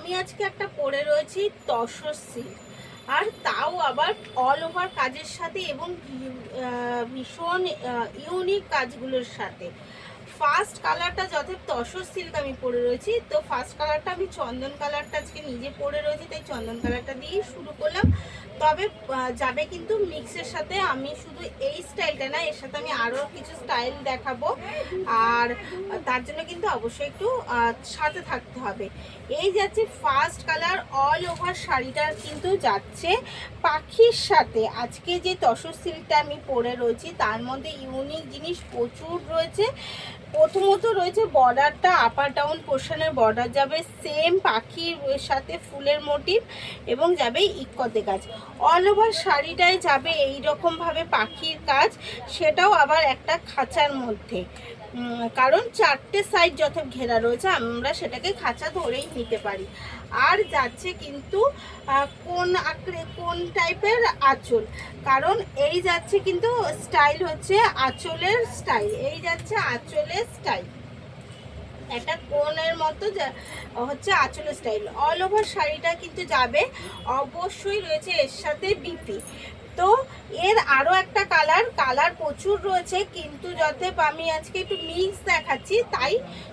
আমি আজকে একটা পরে রয়েছি তসর সিল্ক, আর তাও আবার অল ওভার কাজের সাথে এবং ভীষণ ইউনিক কাজগুলোর সাথে। ফার্স্ট কালারটা যথেষ্ট তসর সিল্ক আমি পরে রয়েছি, তো ফার্স্ট কালারটা আমি চন্দন কালারটা আজকে নিজে পরে রয়েছি, তাই চন্দন কালারটা দিয়েই শুরু করলাম। তবে যাবে কিন্তু মিক্সের সাথে। আমি শুধু এই স্টাইলটা না, এর সাথে আমি আরও কিছু স্টাইল দেখাবো, আর তার জন্য কিন্তু অবশ্যই একটু সাথে থাকতে হবে। এই যাচ্ছে ফার্স্ট কালার অল ওভার শাড়িটার কিন্তু যাচ্ছে পাখির সাথে। আজকে যে তসর সিল্কটা আমি পরে রয়েছি তার মধ্যে ইউনিক জিনিস প্রচুর রয়েছে। প্রথমত রয়েছে বর্ডারটা, আপার ডাউন পোর্শনের বর্ডার যাবে সেম পাখির সাথে ফুলের মোটিভ এবং যাবে ইক্কতে কাজ। অল ওভার শাড়িটায় যাবে এই রকমভাবে পাখির কাজ, সেটাও আবার একটা খাঁচার মধ্যে, কারণ চারটে সাইড যত ঘেরা রয়েছে আমরা সেটাকে খাঁচা ধরেই নিতে পারি। আর যাচ্ছে কিন্তু কোন টাইপের আঁচল, কারণ এই যাচ্ছে কিন্তু স্টাইল হচ্ছে আঁচলের স্টাইল। এই যাচ্ছে আঁচলের স্টাইল, একটা কোনের মতো হচ্ছে আঁচলের স্টাইল। অল ওভার শাড়িটা কিন্তু যাবে অবশ্যই রয়েছে এর সাথে বিপি। তো এর আরও একটা কালার প্রচুর রয়েছে, কিন্তু যতএব আমি আজকে একটু মিক্স দেখাচ্ছি, তাই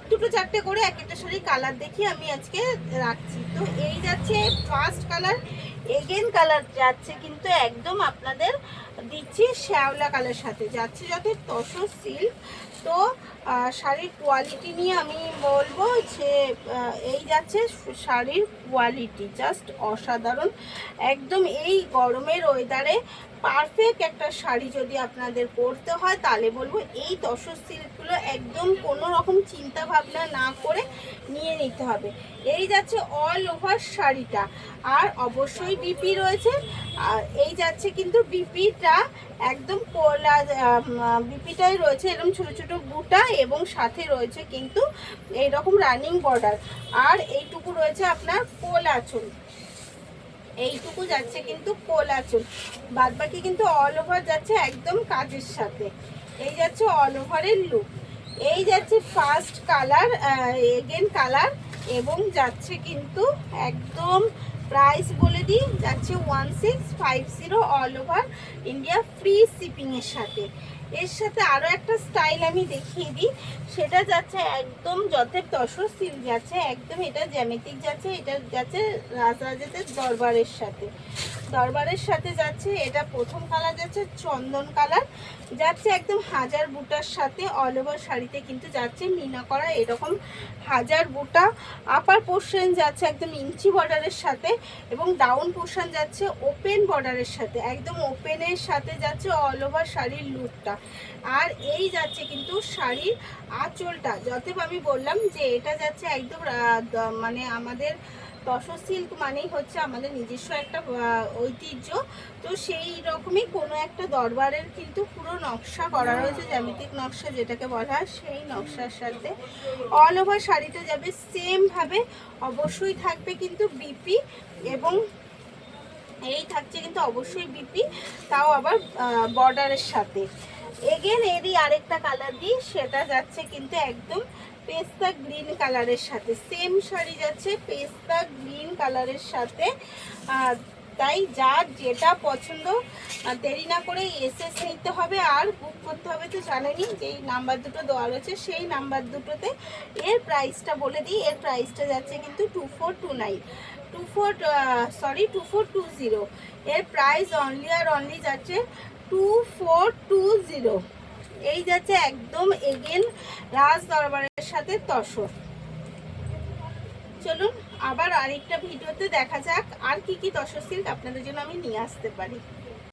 দুটো চারটে করে এক একটা শাড়ি কালার দেখি আমি আজকে রাখছি। তো এই যাচ্ছে ফার্স্ট কালার, এগেন কালার যাচ্ছে কিন্তু একদম আপনাদের দিচ্ছি শ্যাওলা কালার সাথে, যাচ্ছে যতএব তসর সিল্ক। তো শাড়ির কোয়ালিটি নিয়ে আমি বলবো যে এই যাচ্ছে শাড়ির কোয়ালিটি জাস্ট অসাধারণ, একদম এই গরমের ওয়েদারে পারফেক্ট একটা শাড়ি যদি আপনাদের পরতে হয় তাহলে বলবো এই তসর সিল্কগুলো একদম কোনো রকম চিন্তা ভাবনা না করে নিয়ে নিতে হবে। এই যাচ্ছে অল ওভার শাড়িটা, আর অবশ্যই বিপি রয়েছে। আর এই যাচ্ছে কিন্তু বিপিটা একদম কোলা, বিপিটাই রয়েছে এরকম ছোট ছোট বুটা এবং সাথে রয়েছে কিন্তু এইরকম রানিং বর্ডার, আর এইটুকু রয়েছে আপনার কোল আঁচল, এইটুকু যাচ্ছে কিন্তু কোল আঁচল, বাদ বাকি কিন্তু অল ওভার যাচ্ছে একদম কাজের সাথে। এই যাচ্ছে অল ওভারের লুক। এই যাচ্ছে ফার্স্ট কালার, এগেন কালার, এবং যাচ্ছে কিন্তু একদম প্রাইস বলে দিই, যাচ্ছে 1650 অল ওভার ইন্ডিয়া, ফ্রি শিপিংয়ের সাথে। এর সাথে আরও একটা স্টাইল আমি দেখিয়ে দিই, সেটা যাচ্ছে একদম যথেষ্ট তসর সিল্ক যাচ্ছে একদম, এটা জ্যামিতিক যাচ্ছে, এটা যাচ্ছে রাজরাজাদের দরবারের সাথে, দরবারের সাথে যাচ্ছে। এটা প্রথম কালার যাচ্ছে চন্দন কালার, যাচ্ছে একদম হাজার বুটার সাথে। অল ওভার শাড়িতে কিন্তু যাচ্ছে মিনা করা এরকম হাজার বুটা। আপার পোর্শন যাচ্ছে একদম ইঞ্চি বর্ডারের সাথে এবং ডাউন পোর্শন যাচ্ছে ওপেন বর্ডারের সাথে, একদম ওপেনের সাথে যাচ্ছে অল ওভার শাড়ির লুকটা। আর এই যাচ্ছে কিন্তু শাড়ির আঁচলটা, যতএব আমি বললাম যে এটা যাচ্ছে একদম মানে আমাদের তসর সিল্ক মানেই হচ্ছে আমাদের নিজস্ব একটা ঐতিহ্য। তো সেই রকমই কোনো একটা দরবারের কিন্তু পুরো নকশা করা রয়েছে, জ্যামিতিক নকশা যেটাকে বলা হয়, সেই নকশার সাথে অল ওভার শাড়িতে যাবে সেমভাবে। অবশ্যই থাকবে কিন্তু বিপি, এবং এই থাকছে কিন্তু অবশ্যই বিপি, তাও আবার বর্ডারের সাথে। এগেন এরই আরেকটা কালার দিই, সেটা যাচ্ছে কিন্তু একদম পেস্তা গ্রিন কালারের সাথে, সেম শাড়ি যাচ্ছে পেস্তা গ্রিন কালারের সাথে। তাই যার যেটা পছন্দ দেরি না করে এসএস নিতে হবে আর বুক করতে হবে। তো জানেনই যে এই নাম্বার দুটো দেওয়া রয়েছে, সেই নাম্বার দুটোতে। এর প্রাইসটা বলে দিই, এর প্রাইসটা যাচ্ছে কিন্তু 2429, 2420। এর প্রাইস অনলি আর অনলি যাচ্ছে 2420। এই যাচ্ছে একদম এগেন রাজ দরবারের সাথে তসর। চলুন আবার আরেকটা ভিডিওতে দেখা যাক আর কি কি তসর সিল্ক আপনাদের জন্য আমি নিয়ে আসতে পারি।